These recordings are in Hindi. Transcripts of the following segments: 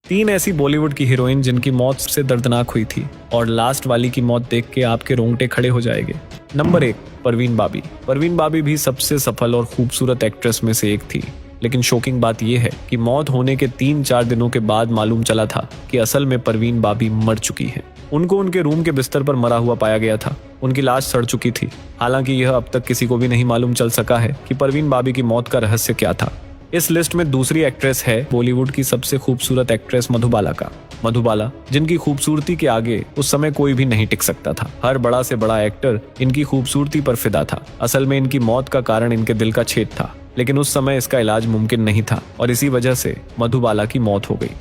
3 ऐसी बॉलीवुड की हीरोइन जिनकी मौत सबसे दर्दनाक हुई थी और लास्ट वाली की मौत देख के आपके रोंगटे खड़े हो जाएंगे। नंबर 1, परवीन बाबी। परवीन बाबी भी सबसे सफल और खूबसूरत एक्ट्रेस में से एक थी, लेकिन शॉकिंग बात यह है कि मौत होने के 3-4 दिनों के बाद मालूम चला था कि असल में परवीन बाबी मर चुकी है। उनको उनके रूम के बिस्तर पर मरा हुआ पाया गया था। उनकी लाश सड़ चुकी थी। हालांकि यह अब तक किसी को भी नहीं मालूम चल सका है कि परवीन बाबी की मौत का रहस्य क्या था। इस लिस्ट में दूसरी एक्ट्रेस है बॉलीवुड की सबसे खूबसूरत एक्ट्रेस मधुबाला का। मधुबाला, जिनकी खूबसूरती के आगे उस समय कोई भी नहीं टिक सकता था। हर बड़ा से बड़ा एक्टर इनकी खूबसूरती पर फिदा था। असल में इनकी मौत का कारण इनके दिल का छेद था, लेकिन उस समय इसका इलाज मुमकिन नहीं था और इसी वजह से मधुबाला की मौत हो गई।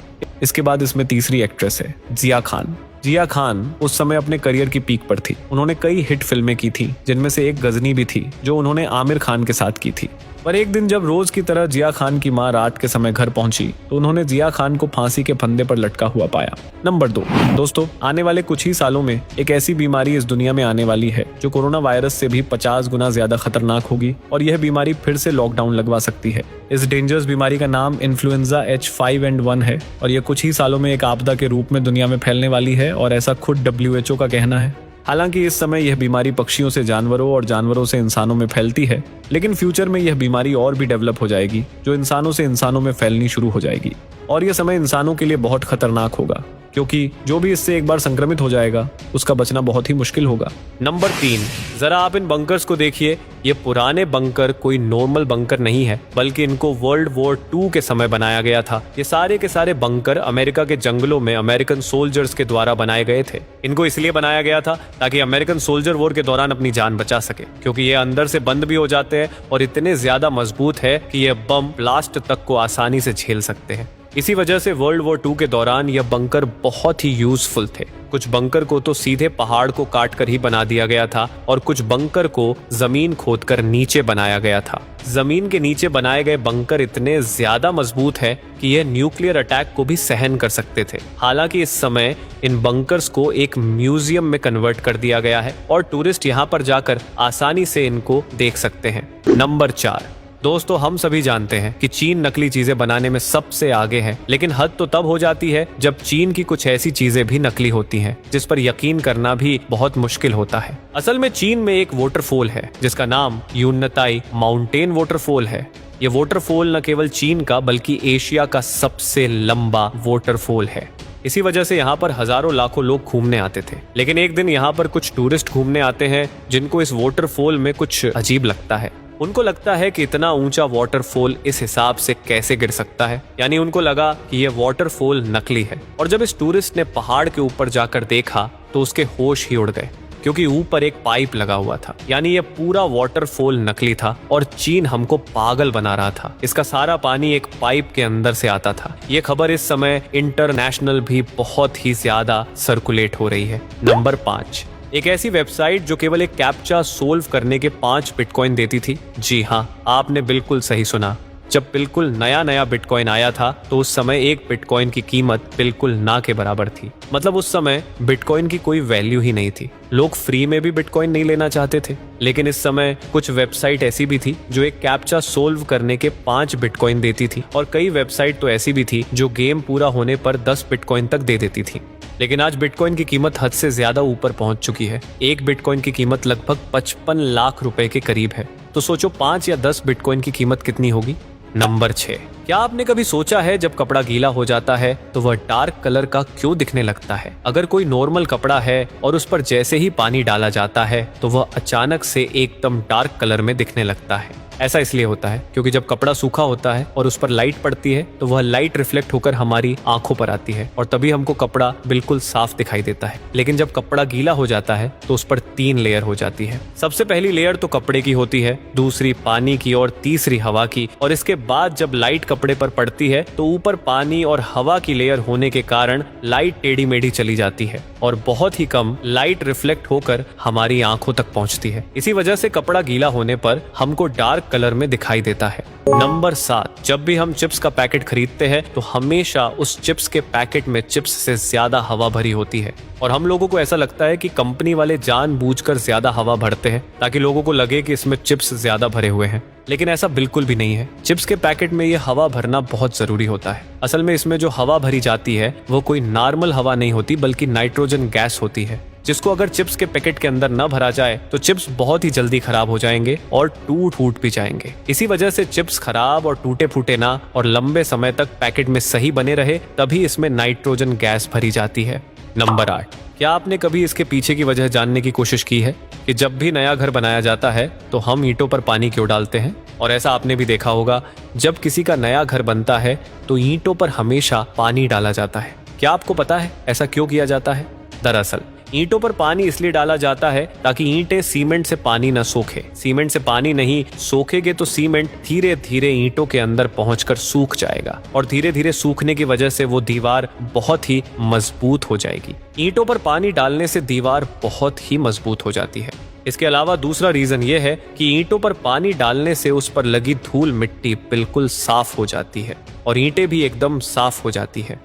इसके बाद इसमें तीसरी एक्ट्रेस है जिया खान। जिया खान उस समय अपने करियर की पीक पर थी। उन्होंने कई हिट फिल्में की थी, जिनमें से एक गजनी भी थी जो उन्होंने आमिर खान के साथ की थी। पर एक दिन जब रोज की तरह जिया खान की मां रात के समय घर पहुंची तो उन्होंने जिया खान को फांसी के फंदे पर लटका हुआ पाया। नंबर 2, दोस्तों, आने वाले कुछ ही सालों में एक ऐसी बीमारी इस दुनिया में आने वाली है जो कोरोना वायरस से भी 50 गुना ज्यादा खतरनाक होगी और यह बीमारी फिर से लॉकडाउन लगवा सकती है। इस डेंजरस बीमारी का नाम इन्फ्लुएंजा H5N1 है और यह कुछ ही सालों में एक आपदा के रूप में दुनिया में फैलने वाली है और ऐसा खुद WHO का कहना है। हालांकि इस समय यह बीमारी पक्षियों से जानवरों और जानवरों से इंसानों में फैलती है, लेकिन फ्यूचर में यह बीमारी और भी डेवलप हो जाएगी जो इंसानों से इंसानों में फैलनी शुरू हो जाएगी और यह समय इंसानों के लिए बहुत खतरनाक होगा, क्योंकि जो भी इससे एक बार संक्रमित हो जाएगा उसका बचना बहुत ही मुश्किल होगा। नंबर 3, जरा आप इन बंकर्स को देखिए। ये पुराने बंकर कोई नॉर्मल बंकर नहीं है, बल्कि इनको वर्ल्ड वॉर 2 के समय बनाया गया था। ये सारे के सारे बंकर अमेरिका के जंगलों में अमेरिकन सोल्जर्स के द्वारा बनाए गए थे। इनको इसलिए बनाया गया था ताकि अमेरिकन सोल्जर वॉर के दौरान अपनी जान बचा सके, क्योंकि ये अंदर से बंद भी हो जाते हैं और इतने ज्यादा मजबूत है कि ये बम ब्लास्ट तक को आसानी से झेल सकते हैं। इसी वजह से वर्ल्ड वॉर 2 के दौरान यह बंकर बहुत ही यूजफुल थे। कुछ बंकर को तो सीधे पहाड़ को काट कर ही बना दिया गया था और कुछ बंकर को जमीन खोदकर नीचे बनाया गया था। जमीन के नीचे बनाए गए बंकर इतने ज्यादा मजबूत है कि यह न्यूक्लियर अटैक को भी सहन कर सकते थे। हालांकि इस समय इन बंकर्स को एक म्यूजियम में कन्वर्ट कर दिया गया है और टूरिस्ट यहाँ पर जाकर आसानी से इनको देख सकते हैं। नंबर 4, दोस्तों, हम सभी जानते हैं कि चीन नकली चीजें बनाने में सबसे आगे है, लेकिन हद तो तब हो जाती है जब चीन की कुछ ऐसी चीजें भी नकली होती हैं जिस पर यकीन करना भी बहुत मुश्किल होता है। असल में चीन में एक वाटरफॉल है जिसका नाम यूनताई माउंटेन वाटरफॉल है। ये वाटरफॉल न केवल चीन का बल्कि एशिया का सबसे लंबा वाटरफॉल है। इसी वजह से यहाँ पर हजारों लाखों लोग घूमने आते थे। लेकिन एक दिन यहाँ पर कुछ टूरिस्ट घूमने आते हैं जिनको इस वाटरफॉल में कुछ अजीब लगता है। उनको लगता है कि इतना ऊंचा वाटरफॉल इस हिसाब से कैसे गिर सकता है, यानी उनको लगा कि यह वाटरफॉल नकली है। और जब इस टूरिस्ट ने पहाड़ के ऊपर जाकर देखा तो उसके होश ही उड़ गए, क्योंकि ऊपर एक पाइप लगा हुआ था। यानी यह पूरा वाटरफॉल नकली था और चीन हमको पागल बना रहा था। इसका सारा पानी एक पाइप के अंदर से आता था। ये खबर इस समय इंटरनेशनल भी बहुत ही ज्यादा सर्कुलेट हो रही है। नंबर 5, एक ऐसी वेबसाइट जो केवल एक कैप्चा सोल्व करने के 5 बिटकॉइन देती थी। जी हाँ, आपने बिल्कुल सही सुना। जब बिल्कुल नया बिटकॉइन आया था तो उस समय एक बिटकॉइन की कीमत बिल्कुल ना के बराबर थी। मतलब उस समय बिटकॉइन की कोई वैल्यू ही नहीं थी। लोग फ्री में भी बिटकॉइन नहीं लेना चाहते थे। लेकिन इस समय कुछ वेबसाइट ऐसी भी थी जो एक कैप्चा सोल्व करने के 5 बिटकॉइन देती थी और कई वेबसाइट तो ऐसी भी थी जो गेम पूरा होने पर 10 बिटकॉइन तक दे देती थी। लेकिन आज बिटकॉइन की कीमत हद से ज्यादा ऊपर पहुंच चुकी है। एक बिटकॉइन की कीमत लगभग 55 लाख रुपए के करीब है। तो सोचो 5 या 10 बिटकॉइन की कीमत कितनी होगी। नंबर 6, क्या आपने कभी सोचा है जब कपड़ा गीला हो जाता है तो वह डार्क कलर का क्यों दिखने लगता है? अगर कोई नॉर्मल कपड़ा है और उस पर जैसे ही पानी डाला जाता है तो वह अचानक से एकदम डार्क कलर में दिखने लगता है। ऐसा इसलिए होता है क्योंकि जब कपड़ा सूखा होता है और उस पर लाइट पड़ती है तो वह लाइट रिफ्लेक्ट होकर हमारी आंखों पर आती है और तभी हमको कपड़ा बिल्कुल साफ दिखाई देता है। लेकिन जब कपड़ा गीला हो जाता है तो उस पर 3 लेयर हो जाती है। सबसे पहली लेयर तो कपड़े की होती है, दूसरी पानी की और तीसरी हवा की। और इसके बाद जब लाइट कपड़े पर पड़ती है तो ऊपर पानी और हवा की लेयर होने के कारण लाइट टेढ़ी मेढ़ी चली जाती है और बहुत ही कम लाइट रिफ्लेक्ट होकर हमारी आंखों तक पहुंचती है। इसी वजह से कपड़ा गीला होने पर हमको डार्क कलर में दिखाई देता है। नंबर 7, जब भी हम चिप्स का पैकेट खरीदते हैं तो हमेशा उस चिप्स के पैकेट में चिप्स से ज्यादा हवा भरी होती है। और हम लोगों को ऐसा लगता है कि कंपनी वाले जानबूझकर ज्यादा हवा भरते हैं ताकि लोगों को लगे कि इसमें चिप्स ज्यादा भरे हुए हैं, लेकिन ऐसा बिल्कुल भी नहीं है। चिप्स के पैकेट में ये हवा भरना बहुत जरूरी होता है। असल में इसमें जो हवा भरी जाती है वो कोई नॉर्मल हवा नहीं होती बल्कि नाइट्रोजन गैस होती है, जिसको अगर चिप्स के पैकेट के अंदर न भरा जाए तो चिप्स बहुत ही जल्दी खराब हो जाएंगे और टूट फूट भी जाएंगे। इसी वजह से चिप्स खराब और टूटे फूटे ना और लंबे समय तक पैकेट में सही बने रहे, तभी इसमें नाइट्रोजन गैस भरी जाती है। नंबर 8, क्या आपने कभी इसके पीछे की वजह जानने की कोशिश की है कि जब भी नया घर बनाया जाता है तो हम ईंटों पर पानी क्यों डालते हैं? और ऐसा आपने भी देखा होगा, जब किसी का नया घर बनता है तो ईंटों पर हमेशा पानी डाला जाता है। क्या आपको पता है ऐसा क्यों किया जाता है? दरअसल ईंटों पर पानी इसलिए डाला जाता है ताकि ईंटें सीमेंट से पानी न सोखे। सीमेंट से पानी नहीं सोखेगे तो सीमेंट धीरे धीरे ईंटों के अंदर पहुंचकर सूख जाएगा और धीरे धीरे सूखने की वजह से वो दीवार बहुत ही मजबूत हो जाएगी। ईंटों पर पानी डालने से दीवार बहुत ही मजबूत हो जाती है। इसके अलावा दूसरा रीजन ये है कि ईंटों पर पानी डालने से उस पर लगी धूल मिट्टी बिल्कुल साफ हो जाती है और ईंटें भी एकदम साफ हो जाती है।